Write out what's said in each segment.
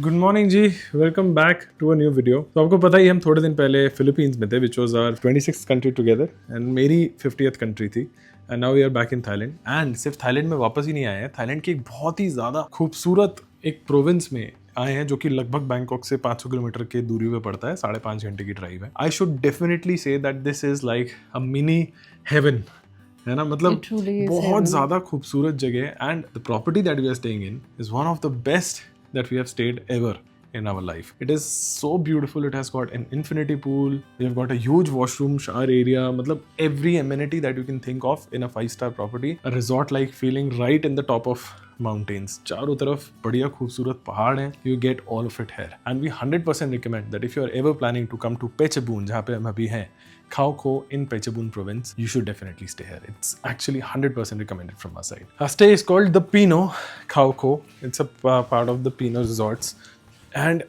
Good morning ji, welcome back to a new video. तो आपको पता ही हम थोड़े दिन पहले फिलीपींस में थे, which was our 26th country together and मेरी 50th कंट्री थी। And now we are back in Thailand. And सिर्फ थाईलैंड में वापस ही नहीं आए हैं, थाईलैंड की एक बहुत ही ज़्यादा खूबसूरत एक प्रोविंस में आए हैं जो कि लगभग बैंकॉक से 500 किलोमीटर की दूरी पे पड़ता है। 5.5 घंटे की ड्राइव है। I should definitely say that this is like a mini heaven, है ना। मतलब It truly is बहुत heaven. ज़्यादा खूबसूरत जगह। And the property that we are staying in is one of the best that we have stayed ever in our life. It is so beautiful. It has got an infinity pool. We have got a huge washroom, shower area. मतलब every amenity that you can think of in a 5-star property. A resort-like feeling right in the top of mountains. चारों तरफ बढ़िया खूबसूरत पहाड़ हैं. You get all of it here. And we 100% recommend that if you are ever planning to come to Phetchabun, जहाँ पे हम अभी हैं, Khao Kho in Phetchabun province, you should definitely stay here. It's actually 100% recommended from our side. Our stay is called the Pino Khao Kho. It's a part of the Pino Resorts. And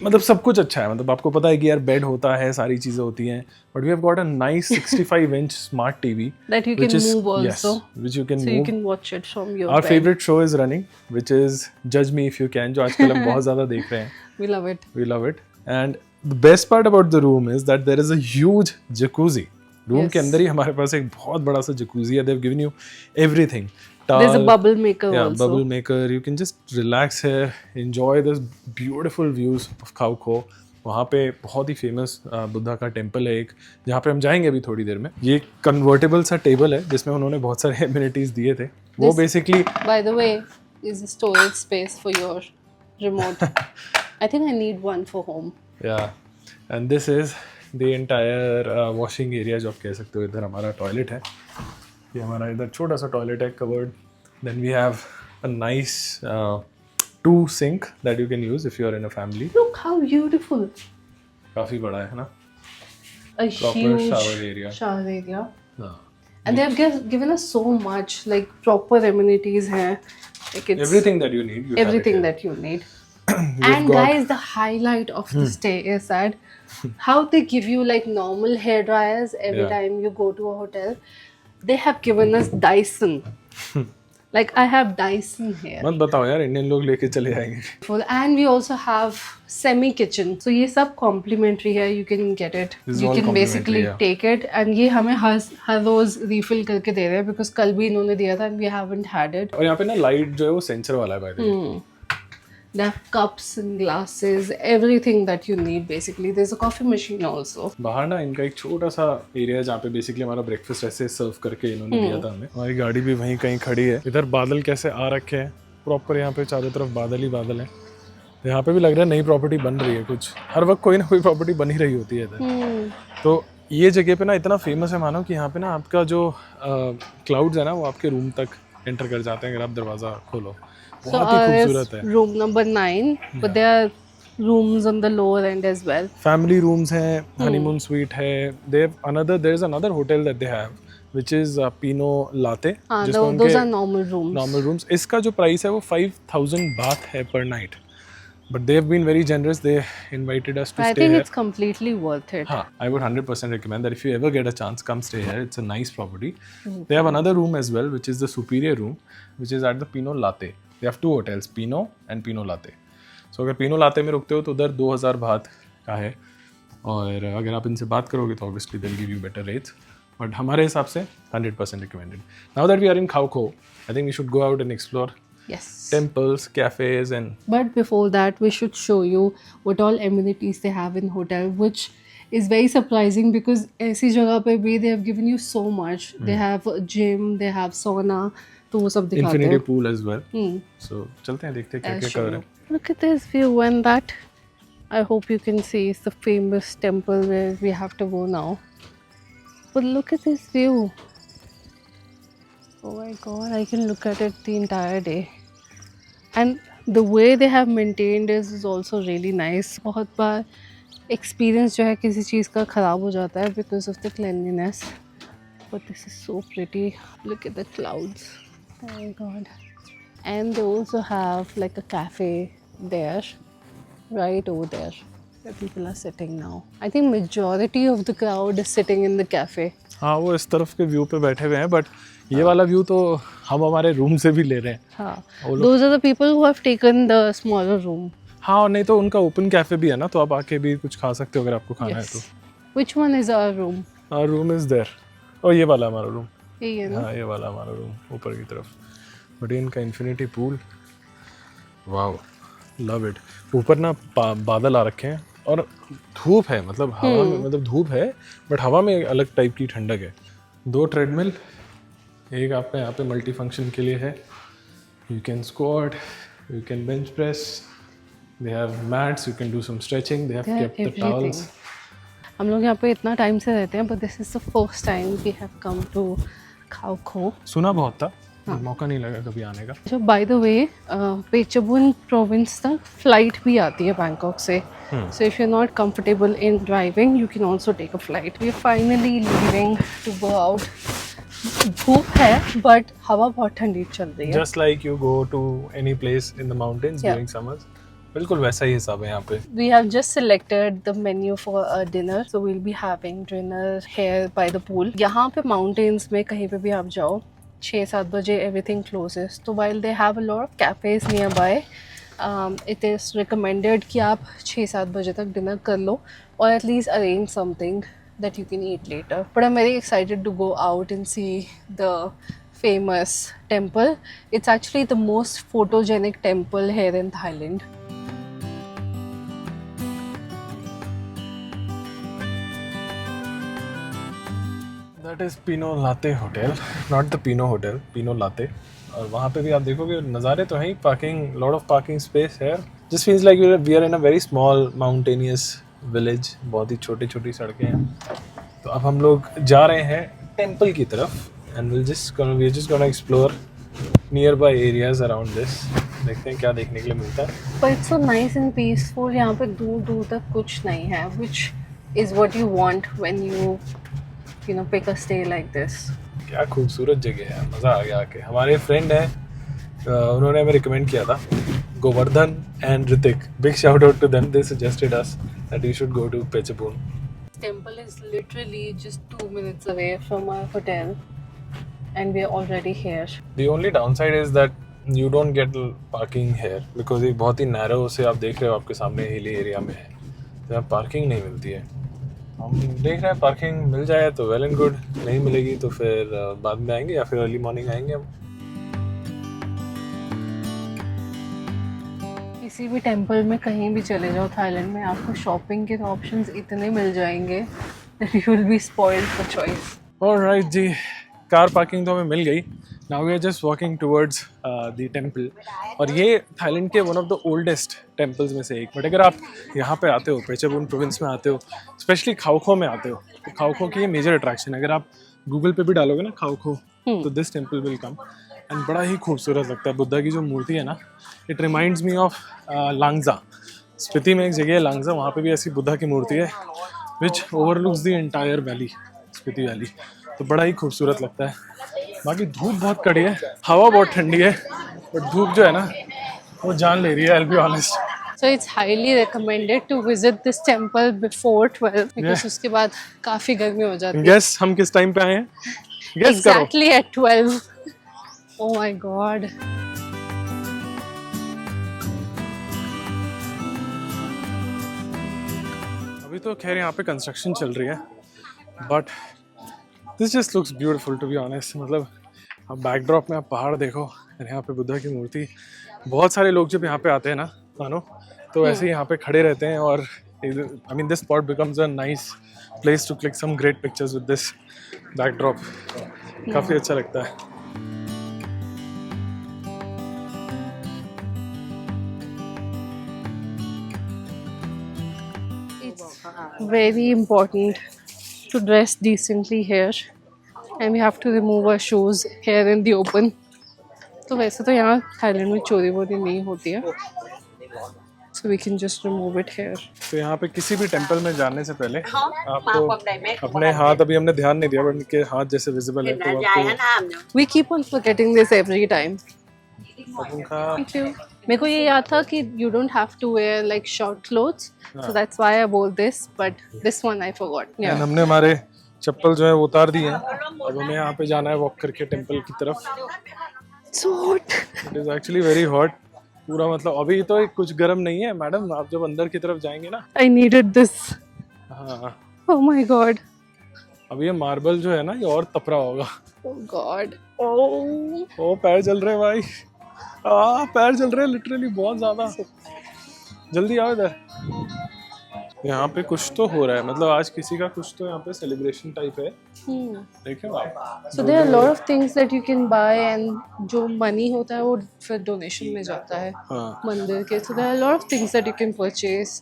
मतलब सब कुछ अच्छा है। मतलब आपको पता है कि यार बेड होता है, सारी चीजें होती हैं, but we have got a nice 65 inch smart TV That you which can is move yes, also. which you can So you move. can watch it from your Our bed. favorite show is running, which is Judge Me If You Can, जो आजकल हम बहुत ज्यादा देख रहे हैं। We love it. We love it. And the best part about the room is that there is a huge jacuzzi. Room Yes. के अंदर ही हमारे पास एक बहुत बड़ा सा jacuzzi है. They've given you everything. There's a Towel, bubble maker yeah, also. bubble maker. You can just relax here, enjoy this beautiful views of Khao Kho. वहाँ पे बहुत ही फेमस बुद्धा का टेम्पल है एक, जहाँ पे हम जाएंगे अभी थोड़ी देर में। ये कन्वर्टेबल सा टेबल है जिसमें उन्होंने बहुत सारे एमिनिटीज दिए थे। वो This- basically By the way, is a storage space for your remote. I think I need one for home. या and this is the entire washing area जो आप कह सकते हो। इधर हमारा टॉयलेट है, ये हमारा इधर छोटा सा टॉयलेट है covered. Then we have a nice 2 sink that you can use if you are in a family. Look how beautiful. काफ़ी बड़ा है ना, A Proper huge shower area. shower area. हाँ, And they have given us so much, like proper amenities here. Like it's everything that you need, you everything have it that you need. here. And guys, the highlight of the stay is that how they give you like normal hair dryers every Yeah. time you go to a hotel. They have given us Dyson. Like I have Dyson here. मत बताओ यार, Indian लोग लेके चले जाएंगे। And we also have semi kitchen. So ये सब complimentary है. You can get it. This is You all can basically complimentary, yeah. take it. And ये हमें हर रोज refill करके दे रहे हैं because कल भी इन्होंने दिया था and we haven't had it. और यहाँ पे ना लाइट जो है वो सेंसर वाला है bye the way. They have cups and glasses, everything that you need basically. There's a coffee machine also. बाहर ना इनका एक छोटा सा एरिया है जहाँ पे बेसिकली हमारा ब्रेकफास्ट ऐसे सर्व करके इन्होंने दिया था हमें। हमारी गाड़ी भी वहीं कहीं खड़ी है। इधर बादल कैसे आ रखे हैं प्रॉपर, यहाँ पे चारों तरफ बादल ही बादल है। यहाँ पे भी लग रहा है नई प्रॉपर्टी बन रही है कुछ, हर वक्त कोई ना कोई प्रॉपर्टी बन ही रही होती है इधर। तो ये जगह पे ना इतना फेमस है मानो कि यहाँ पे ना आपका जो क्लाउड्स है ना वो आपके रूम तक एंटर कर जाते हैं अगर आप दरवाज़ा खोलो। So बहुत ही ours खूबसूरत है। room number 9, but there are rooms on the lower end as well. Family rooms हैं, हनीमून स्वीट है। There is another hotel that they have which is Pino Latte, हाँ, जिसमें those are उनके normal rooms. Normal rooms. इसका जो price है वो 5000 baht है per night, but they have been very generous, they invited us to I stay think here. it's completely worth it. हाँ, I would 100% recommend that if you ever get a chance, come stay here. It's a nice property. They have another room as well, which is the superior room, which is at the Pino Latte. They have 2 hotels, Pino and Pino Latte. So अगर Pino Latte में रुकते हो तो उधर 2000 बात का है, और अगर आप इनसे बात करोगे तो obviously they'll give you better rates. But हमारे हिसाब से 100% recommended. Now that we are in Khao Kho, I think we should go out and explore Yes. temples, cafes, and But before that, we should show you what all amenities they have in hotel, which is very surprising because ऐसी जगह पे भी they have given you so much. They have a gym, they have sauna, तो वो सब दिखाते infinity हैं. pool as well. So चलते हैं, देखते हैं क्या I'll क्या show कर रहे you. हैं। Look at this view and that. I hope you can see it's the famous temple where we have to go now. But look at this view. Oh my god, I can look at it the entire day. And the way they have maintained is also really nice. बहुत बार experience जो है किसी चीज़ का ख़राब हो जाता है because of the cleanliness. But this is so pretty. Look at the clouds. Oh my god. And they also have like a cafe there, right over there, where people are sitting now. I think majority of the crowd is sitting in the cafe. हाँ, वो इस तरफ के view पे बैठे हुए हैं, but ये वाला व्यू तो हम हमारे रूम से भी ले रहे हैं। हाँ. Those are the people who have taken the smaller room. हाँ, नहीं तो उनका ओपन कैफे भी है ना, तो आप आके भी कुछ खा सकते हो अगर आपको खाना है तो। Which one is our room? Our room is there. और ये वाला हमारा रूम। यही है ना? हाँ, ये वाला हमारा रूम ऊपर की तरफ। बट इनका infinity pool, wow, love it. ऊपर ना बादल आ रखे हैं और धूप है, मतलब हवा में, मतलब धूप है बट हवा में एक अलग टाइप की ठंडक है। 2 ट्रेडमिल, एक आपका यहाँ पे मल्टी फंक्शन के लिए है। You can squat, you can bench press, they have mats, you can do some stretching, they have kept the towels. हम लोग यहाँ पे इतना टाइम से रहते हैं, but this is the first time we have come to Khao Kho. सुना बहुत था, मौका नहीं लगा कभी आने का। जो by the way Phetchabun province तक फ्लाइट भी आती है बैंकॉक से, so if you are not comfortable in driving you can also take a flight. We are finally leaving to go out. धूप है बट हवा बहुत ठंडी चल रही है। Just like you go to any place in the mountains during summers, बिल्कुल वैसा ही हिसाब है यहाँ पे। We have just selected the menu for a dinner, so we'll be having dinner here by the pool. यहाँ पे mountains में कहीं पे भी आप जाओ 6-7 बजे everything closes. तो while they have a lot of cafes nearby, it is recommended कि आप 6-7 बजे तक dinner कर लो or at least arrange something that you can eat later. But I'm very excited to go out and see the famous temple. It's actually the most photogenic temple here in Thailand. That is Pino Latte hotel, not the Pino hotel, Pino Latte. और वहाँ पे भी आप देखोगे नज़ारे तो हैं ही, parking, lot of parking space है। Just feels like we are in a very small mountainous village, बहुत ही छोटी छोटी सड़कें हैं। तो अब हम लोग जा रहे हैं टेम्पल की तरफ and we are just gonna explore nearby areas around this. देखते हैं क्या देखने के लिए मिलता है। But it's so nice and peaceful. यहाँ पे दूर दूर तक कुछ नहीं है, which is what you want when you know pick a stay like this. क्या खूबसूरत जगह है, मज़ा आ गया आके। हमारे फ्रेंड हैं, उन्होंने हमें रिकमेंड किया था, Govardhan and Hrithik, big shout out to them, they suggested us that you should go to Phetchabun. Temple is literally just 2 minutes away from our hotel and we are already here. The only downside is that you don't get parking here because ये बहुत ही narrow से आप देख रहे हो, आपके सामने hilly area में है, तो यहाँ पार्किंग नहीं मिलती है। हम देख रहे हैं पार्किंग मिल जाए तो वेल एंड गुड, नहीं मिलेगी तो फिर बाद में आएंगे या फिर अर्ली मॉर्निंग आएंगे हम। किसी भी टेम्पल में कहीं भी चले जाओ थाईलैंड में, आपको शॉपिंग के ऑप्शंस इतने मिल जाएंगे that you will be spoiled for choice. Alright ji, car parking तो हमें मिल गई। Now we are just walking towards the temple. और ये थाईलैंड के one of the oldest temples में से एक। बट अगर आप यहाँ पे आते हो, पेचबुन प्रोविंस में आते हो, स्पेशली खाओ खो में आते हो, तो खाओ खो की ये मेजर अट्रैक्शन है। अगर आप गूगल पे भी डालोगे ना खाओ खो, तो this temple will come. And बड़ा ही खूबसूरत लगता है। बुद्धा की जो मूर्ति है ना, it reminds me of Langza. Spiti में एक जगह है लांगजा, वहाँ पे भी ऐसी बुद्धा की मूर्ति है which overlooks the entire valley, Spiti valley. तो बड़ा ही खूबसूरत लगता है। बाकी धूप बहुत कड़ी है, हवा बहुत ठंडी है, बट धूप जो है ना वो जान ले रही है, I'll be honest. So it's highly recommended to visit this temple before 12 because उसके बाद काफ़ी गर्मी हो जाती है। Guess हम किस टाइम पे आए हैं? Guess करो। Exactly at 12. Oh my God. अभी तो खैर यहाँ पे कंस्ट्रक्शन चल रही है, but this just looks beautiful to be honest. मतलब अब बैकड्रॉप में आप पहाड़ देखो और यहाँ पे बुद्धा की मूर्ति। बहुत सारे लोग जब यहाँ पे आते हैं ना मानो, तो ऐसे ही यहाँ पे खड़े रहते हैं और I mean this spot becomes a nice place to click some great pictures with this backdrop. काफ़ी अच्छा लगता है। It's very important to dress decently here and we have to remove our shoes here in the open. तो वैसे तो यहाँ Thailand में चोरी वोरी नहीं होती है, so we can just remove it here. तो यहाँ पे किसी भी टेंपल में जाने से पहले आपको अपने हाथ, अभी हमने ध्यान नहीं दिया बट इनके हाथ जैसे विजिबल है, तो आपको We keep on forgetting this every time. उनका Thank you. मेरे को ये याद था कि you don't have to wear like short clothes, so that's why I wore this, but this one I forgot. And Yeah. हमने हमारे चप्पल जो है वो उतार दिए हैं। अब हमें यहाँ पे जाना है वॉक करके टेंपल की तरफ। So hot. It is actually very hot पूरा मतलब अभी तो कुछ गर्म नहीं है मैडम, आप जब अंदर की तरफ जाएंगे ना। I needed this. हाँ, Oh my god. अब ये मार्बल जो है ना ये और तपरा होगा। Oh god. Oh. ओ पैर जल रहे हैं भाई, पैर जल रहे हैं लिटरली बहुत ज्यादा। जल्दी आओ इधर। यहाँ पे कुछ तो हो रहा है, मतलब आज किसी का कुछ तो यहाँ पे सेलिब्रेशन टाइप है। देखिए आप। So there are a lot of things that you can buy and जो money होता है वो फिर डोनेशन में जाता है हाँ, मंदिर के। So there are a lot of things that you can purchase.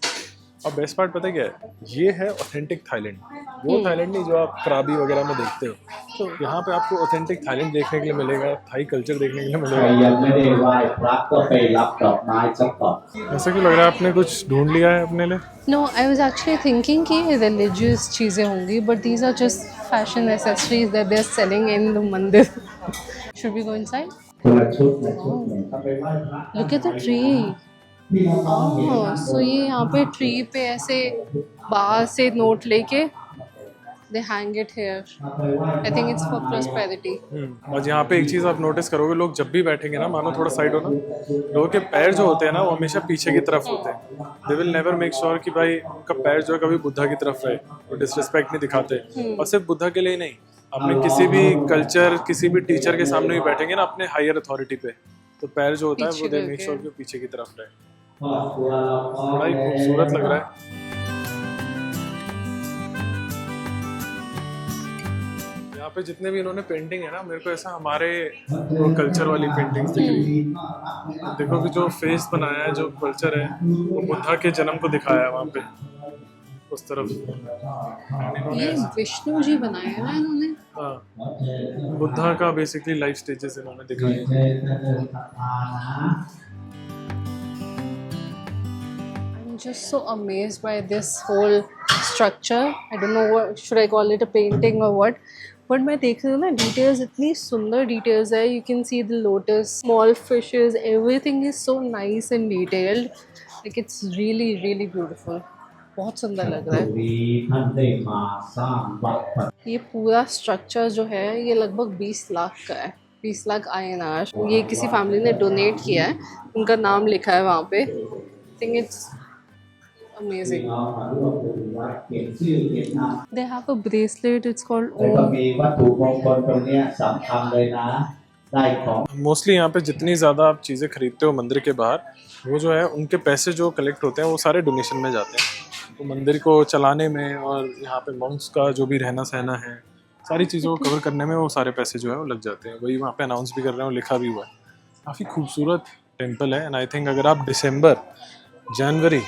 और बेस्ट पार्ट पता है क्या है, ये है ऑथेंटिक थाईलैंड। वो थाईलैंड नहीं जो आप krabi वगैरह में देखते हो। तो यहाँ पे आपको ऑथेंटिक थाईलैंड देखने के लिए मिलेगा, थाई कल्चर देखने के लिए ใคร मिलेगा। ยังไม่ได้ไหว้พระก็ไปรับดอกไม้สักก่อน ऐसा क्यों लग रहा है आपने कुछ ढूंढ लिया है अपने लिए? No, I was actually thinking कि religious चीजें होंगी, but these are just fashion accessories that they're selling in the mandir. Should we go inside? คนละชุดละชุดเนี่ยถ้าไปไหว้พระ Look at the tree. พี่น้องๆเห็น Oh, so ये यहाँ पे ट्री पे ऐसे बाहर से नोट लेके they hang it here. ถ้าไปไหว้พ I ระ think it's for prosperity. और यहाँ पे एक चीज़ आप नोटिस करोगे, लोग जब भी बैठेंगे ना, मानो थोड़ा साइड हो ना, लोगों के पैर जो होते हैं ना वो हमेशा पीछे की तरफ होते हैं। They will never make sure कि भाई उनका पैर जो है कभी बुद्धा की तरफ रहे, वो डिसरिस्पेक्ट नहीं दिखाते। और सिर्फ बुद्धा के लिए ही नहीं, अपने किसी भी कल्चर, किसी भी टीचर के सामने भी बैठेंगे ना अपने हायर अथॉरिटी पे, तो पैर जो होता है वो पीछे दे मेक करके। श्योर कि पीछे की तरफ रहे। ครอบครัวเราพร้อม बड़ा ही แล้ว खूबसूरत लग रहा है। यहाँ पे जितने भी इन्होंने पेंटिंग है ना, मेरे को ऐसा हमारे कल्चर वाली पेंटिंग्स दिख रही है। देखो कि जो फेस बनाया है, जो कल्चर है, वो बुद्धा के जन्म को दिखाया है वहाँ पे उस तरफ। ये विष्णु जी बनाए हैं ना इन्होंने। हाँ, बुद्धा का बेसिकली लाइफ स्टेजेस इन्होंने दिखाए हैं। เชิญเดินศรัทธานะ I'm just so amazed by this whole structure. I don't know what should I call it, a painting or what. But मैं देख रही हूँ ना डिटेल्स, इतनी सुंदर डिटेल्स है. You can see the lotus, small fishes, everything is so nice and detailed. Like it's really really beautiful. बहुत सुंदर लग रहा है. มีท่านได้มาสร้างวัด ये पूरा स्ट्रक्चर जो है ये लगभग 20 लाख का है. 20 लाख INR. ये किसी फैमिली ने डोनेट किया है, उनका नाम लिखा है वहाँ पे. I think it's พี่ amazing. น้องมาร่วมบุญวัดเขียนชื่อเขียนนาม They have a bracelet. It's called แล้วก็ Om. มีวัตถุมงคลตรงเนี้ยสำคัญเลยนะ ได้ของ mostly यहाँ पे जितनी ज़्यादा आप चीज़ें खरीदते हो मंदिर के बाहर, वो जो है उनके पैसे जो कलेक्ट होते हैं वो सारे डोनेशन में जाते हैं। तो मंदिर को चलाने में और यहाँ पे मॉन्क्स का जो भी रहना सहना है, सारी चीज़ों को कवर करने में वो सारे पैसे जो है वो लग जाते हैं। वही वहाँ पे अनाउंस भी कर रहे हैं और लिखा भी हुआ है। काफ़ी खूबसूरत टेम्पल है। एंड आई थिंक अगर आप दिसंबर, जनवरी,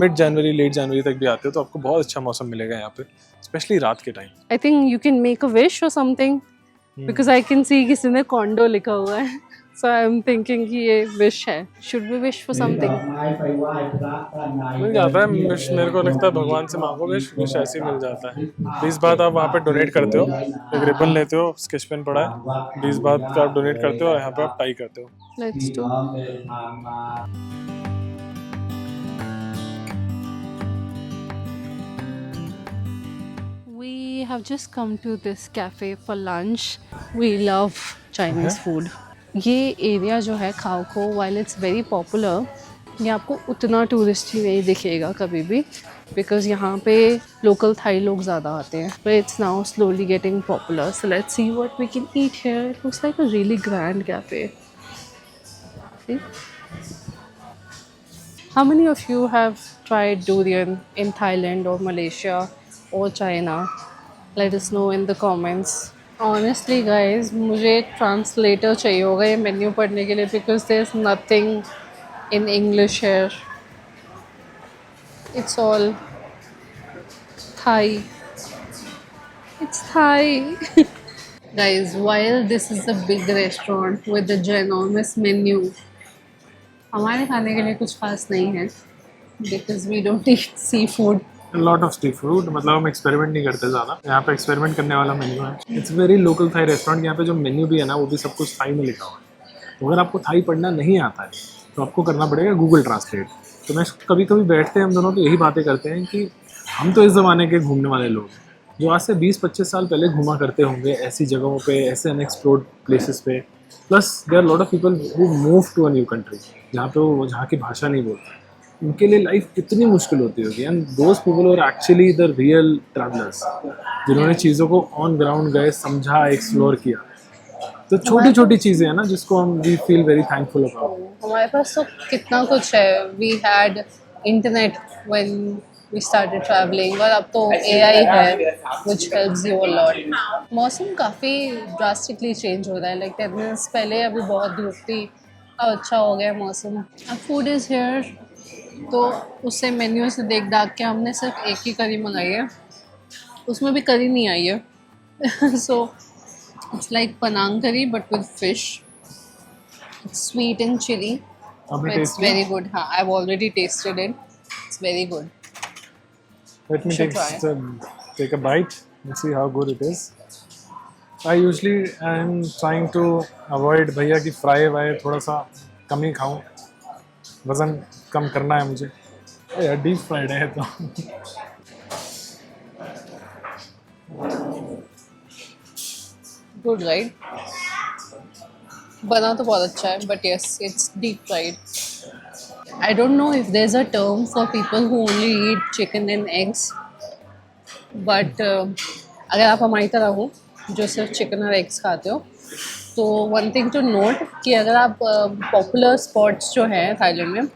मिड जनवरी, लेट जनवरी तक भी आते हो तो आपको बहुत अच्छा मौसम मिलेगा यहाँ पे, स्पेशली रात के time. I think you can make a wish or something because I can see किसी ने condo लिखा हुआ है. So I'm thinking कि ये wish है. Should we wish for ด something? อกไม้ไปไหว้พระด้านใน मिल जाता है विश, मेरे को लगता है भगवान से मांगो विश ऐसे ही मिल जाता है। 20 बात आप वहाँ पे डोनेट करते हो, एक रिबन लेते हो, स्केच पेन पड़ा है, 20 बात का आप डोनेट करते हो और यहाँ पे आप टाई करते हो। Let's พี่ do. น้องเดินทางมา We have just come to this cafe for lunch. We love Chinese food. ये एरिया जो है खाओको, while it's very popular, ये आपको उतना टूरिस्टी नहीं दिखेगा कभी भी because यहाँ पे local Thai लोग ज़्यादा आते हैं. But it's now slowly getting popular. So let's see what we can eat here. It looks like a really grand cafe. See? How many of you have tried durian in Thailand or Malaysia or China? Let us know in the comments. Honestly guys, मुझे translator चाहिए होगा ये menu पढ़ने के लिए because there's nothing in English here. It's all Thai. It's Thai. Guys, while this is a big restaurant with a ginormous menu, हमारे खाने के लिए कुछ खास नहीं है because we don't eat seafood. Lot of street food, मतलब हम एक्सपेरिमेंट नहीं करते ज़्यादा। यहाँ पे एक्सपेरिमेंट करने वाला मेन्यू है। It's very local Thai restaurant. यहाँ पे जो मेन्यू भी है ना वो भी सब कुछ थाई में लिखा हुआ है। तो अगर आपको थाई पढ़ना नहीं आता है तो आपको करना पड़ेगा गूगल ट्रांसलेट। तो मैं कभी कभी बैठते हैं हम दोनों तो यही बातें करते हैं कि हम तो इस ज़माने के घूमने वाले लोग हैं जो आज से 20-25 साल पहले घूमा करते होंगे ऐसी जगहों पे, ऐसे अनएक्सप्लोर्ड प्लेसेस पे, plus there are lot of people who move to a new country जहाँ पे वो जहाँ की भाषा नहीं बोलते, उनके लिए लाइफ कितनी मुश्किल होती होगी। And those people are actually the real travellers, जिन्होंने चीज़ों को ऑन ग्राउंड गए, समझा, एक्सप्लोर किया। तो छोटी छोटी चीज़ें हैं ना जिसको हम we feel very thankful about. हमारे पास तो कितना कुछ है। We had internet when we started travelling, और अब तो एआई है which helps you a lot. मौसम काफ़ी ड्रास्टिकली चेंज हो रहा है, लाइक 10 मिनट्स पहले अभी बहुत धूप थी, अब अच्छा हो गया मौसम। अब फूड इज़ हेयर, तो उससे मेन्यू से देख दाख के हमने सिर्फ एक ही करी मंगाई है, उसमें भी करी नहीं आई है। सो इट्स लाइक पनांग करी but with fish, sweet and chili. आपने It's taste किया? very good. हाँ, I've already tasted it. It's very good. Let me Should take a bite and see how good it is. I usually am trying to avoid भैया की fry Y थोड़ा सा कम ही खाऊं, वज़न कम करना है मुझे। यार डीप फ्राइड है तो। Good, right? बना तो बहुत अच्छा है, but yes, it's deep fried. I don't know if there's a term for people who only eat chicken and eggs, but अगर आप हमारी तरह हो जो सिर्फ चिकन और एग्स खाते हो, तो वन थिंग टू नोट कि अगर आप पॉपुलर स्पॉट्स जो हैं थाईलैंड में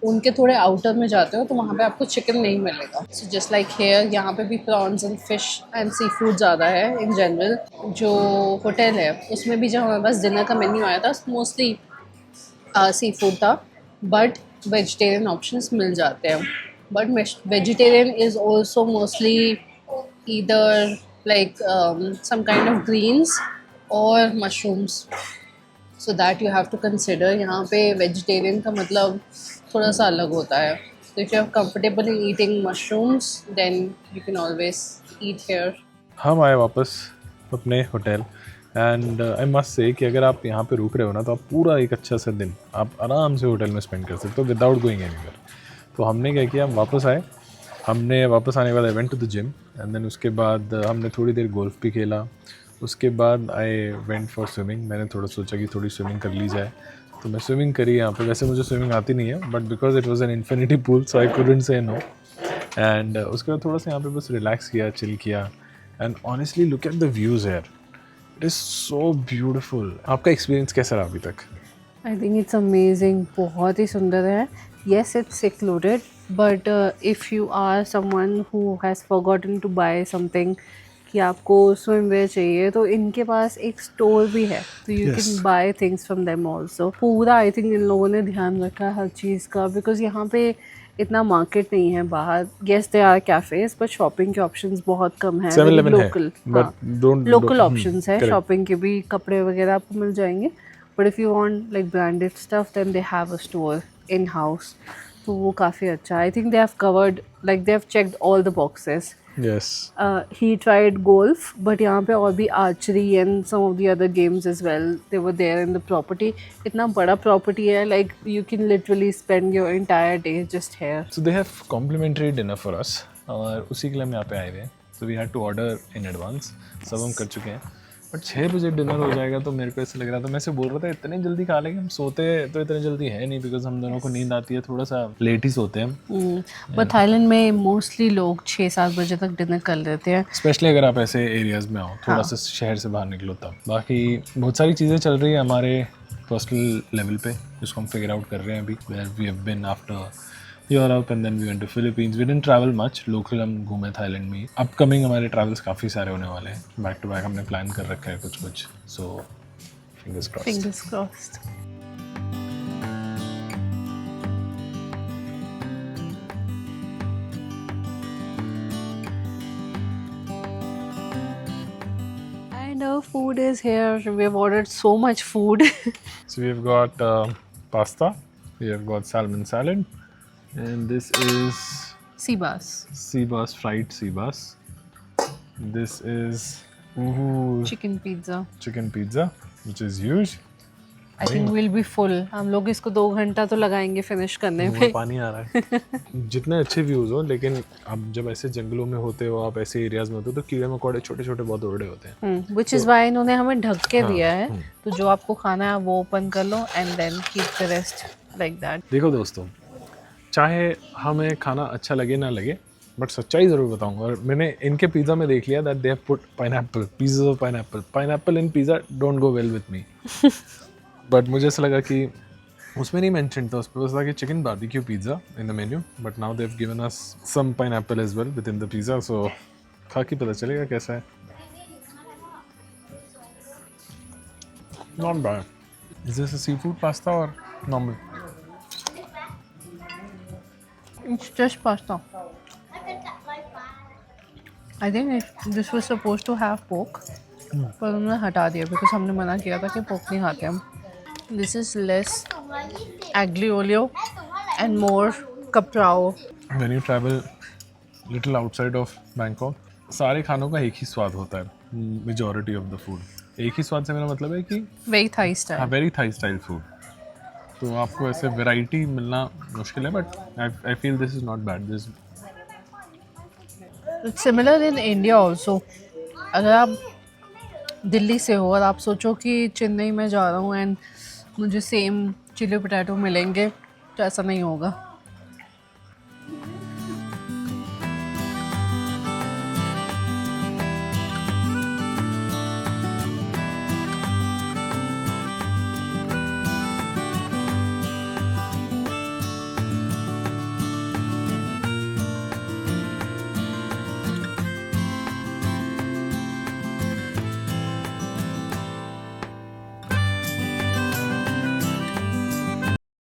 उनके थोड़े आउटर में जाते हो तो वहाँ पे आपको चिकन नहीं मिलेगा। सो जस्ट लाइक हेयर, यहाँ पे भी prawns and fish and seafood ज़्यादा है इन जनरल। जो होटल है उसमें भी जब हमारे पास डिनर का मेन्यू आया था मोस्टली सी फूड था, बट वेजिटेरियन ऑप्शंस मिल जाते हैं। But vegetarian is also mostly either like some kind of greens or mushrooms, so that you have to consider। यहाँ पे vegetarian का मतलब थोड़ा सा अलग होता है। So if you are comfortable in eating mushrooms, then you can always eat here। हम आए वापस अपने hotel and I must say कि अगर आप यहाँ पे रुक रहे हो ना तो आप पूरा एक अच्छा सा दिन आप आराम से होटल में स्पेंड कर सकते हो विदाउट गोइंग एनीवेयर। तो हमने क्या किया, हम वापस आए, हमने वापस आने के बाद I went to the gym and then उसके बाद हमने थोड़ी देर गोल्फ भी खेला। उसके बाद आई वेंट फॉर स्विमिंग, मैंने थोड़ा सोचा कि थोड़ी स्विमिंग कर ली जाए, तो मैं स्विमिंग करी यहाँ पे। वैसे मुझे स्विमिंग आती नहीं है but because it was an infinity pool so I couldn't से नो। एंड उसके बाद थोड़ा सा यहाँ पे बस रिलैक्स किया, चिल किया and honestly look at the views here, it is so beautiful. आपका एक्सपीरियंस कैसा रहा अभी तक? आई थिंक इट्स अमेजिंग, बहुत ही सुंदर है। Yes it's secluded, but if you are someone who has forgotten to buy something कि आपको स्विमवेयर चाहिए, तो इनके पास एक स्टोर भी है, तो you Yes. Can buy things from them also. पूरा आई थिंक इन लोगों ने ध्यान रखा है हर चीज़ का, बिकॉज यहाँ पे इतना मार्केट नहीं है बाहर। Yes they are cafes, but shopping के ऑप्शंस बहुत कम है। 7-Eleven है, लोकल, but लोकल ऑप्शंस है, correct. शॉपिंग के भी, कपड़े वगैरह आपको मिल जाएंगे। But if you want like branded stuff then they have a store in house, तो वो काफ़ी अच्छा है। I think they have covered, like they have checked all the boxes. Yes. He tried golf, but यहाँ पे और भी archery and some of the other games as well, they were there in the property। इतना बड़ा property है, like you can literally spend your entire day just here। So they have complimentary dinner for us और उसी के लिए हम यहाँ पे आए हुए हैं। So we had to order in advance, सब हम कर चुके हैं। बट 6 बजे डिनर हो जाएगा तो मेरे को ऐसा लग रहा था, मैं से बोल रहा था इतने जल्दी खा लेंगे, हम सोते तो इतने जल्दी है नहीं बिकॉज हम दोनों को नींद आती है, थोड़ा सा लेट ही सोते हैं हम। बट थाईलैंड में मोस्टली लोग 6-7 बजे तक डिनर कर लेते हैं। स्पेशली अगर आप ऐसे एरियाज़ में आओ, थोड़ा सा शहर से बाहर निकलो तब। बाकी बहुत सारी चीज़ें चल रही है हमारे पर्सनल लेवल पे जिसको हम फिगर आउट कर रहे हैं अभी। Where we have been after Europe and then we went to Philippines. We didn't travel much, local हम घूमे थाईलैंड में। अपकमिंग हमारे ट्रैवल्स काफ़ी सारे होने वाले हैं, बैक टू बैक हमने प्लान कर रखा है कुछ कुछ। So fingers crossed. Fingers crossed। And our food is here. We have ordered so much food। So we've got pasta, we have got salmon salad, and this is Sea bass, sea bass, fried sea bass. This is chicken pizza, chicken pizza, which is huge. I think will be full. हम लोग इसको 2 घंटा तो लगाएंगे finish करने मुंह में। में पानी आ रहा है। जितने अच्छे व्यूज हो, लेकिन अब जब ऐसे जंगलों में होते हो, आप ऐसे एरियाज में होते हो, तो कीड़े मकोड़े छोटे छोटे बहुत उड़ रहे होते हैं। विच इज़ वाई इन्होंने हमें ढक के हाँ, दिया है। तो जो आपको खाना है वो ओपन कर लो and then keep the rest like that. देखो दोस्तों, चाहे हमें खाना अच्छा लगे ना लगे, बट सच्चाई ज़रूर बताऊंगा। और मैंने इनके पिज़्ज़ा में देख लिया that they have put pineapple, pieces of pineapple. Pineapple in pizza don't go well with me. But मुझे ऐसा लगा कि उसमें नहीं मेंशन था, उस पर बस था कि chicken barbecue pizza in the menu, but now they have given us some pineapple as well with in the pizza, so खा के पता चलेगा कैसा है। Not bad. Is this a sea food pasta और normal? It's just pasta. I think this was supposed to have pork, पर उन्होंने हटा दिया बिकॉज हमने मना किया था कि पोर्क नहीं खाते हम। This is less aglio olio and more caprao. When you travel little outside of Bangkok, सारे खानों का एक ही स्वाद होता है। मेजॉरिटी ऑफ द फूड एक ही स्वाद से मेरा मतलब है कि Very Thai style. Very Thai style food. तो आपको ऐसे वैरायटी मिलना मुश्किल है, but I feel this is not bad. This It's similar in India also. अगर आप दिल्ली से हो और आप सोचो कि चेन्नई में जा रहा हूँ एंड मुझे सेम चिली पोटैटो मिलेंगे, तो ऐसा नहीं होगा।